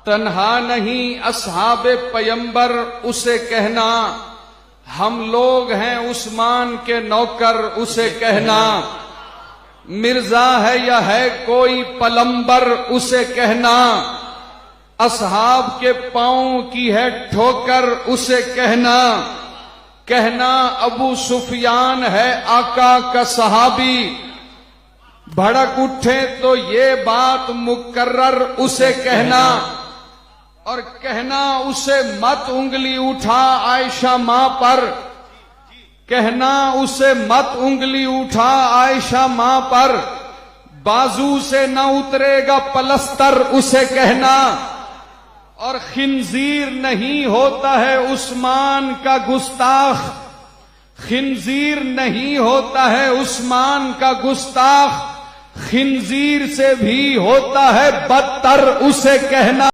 तन्हा नहीं अस्हाबे पैगंबर उसे कहना, हम लोग हैं उस्मान के नौकर उसे कहना, मिर्जा है या है कोई पलंबर उसे कहना, असहाब के पांव की है ठोकर उसे कहना, कहना अबू सुफियान है आका का सहाबी, भड़क उठे तो ये बात मुकर्रर उसे कहना, और कहना उसे मत उंगली उठा आयशा मां पर, कहना उसे मत उंगली उठा आयशा मां पर, बाजू से न उतरेगा पलस्तर उसे कहना, और खिंजीर नहीं होता है उस्मान का गुस्ताख, खिंजीर नहीं होता है उस्मान का गुस्ताख, खिंजीर से भी होता है बदतर उसे कहना।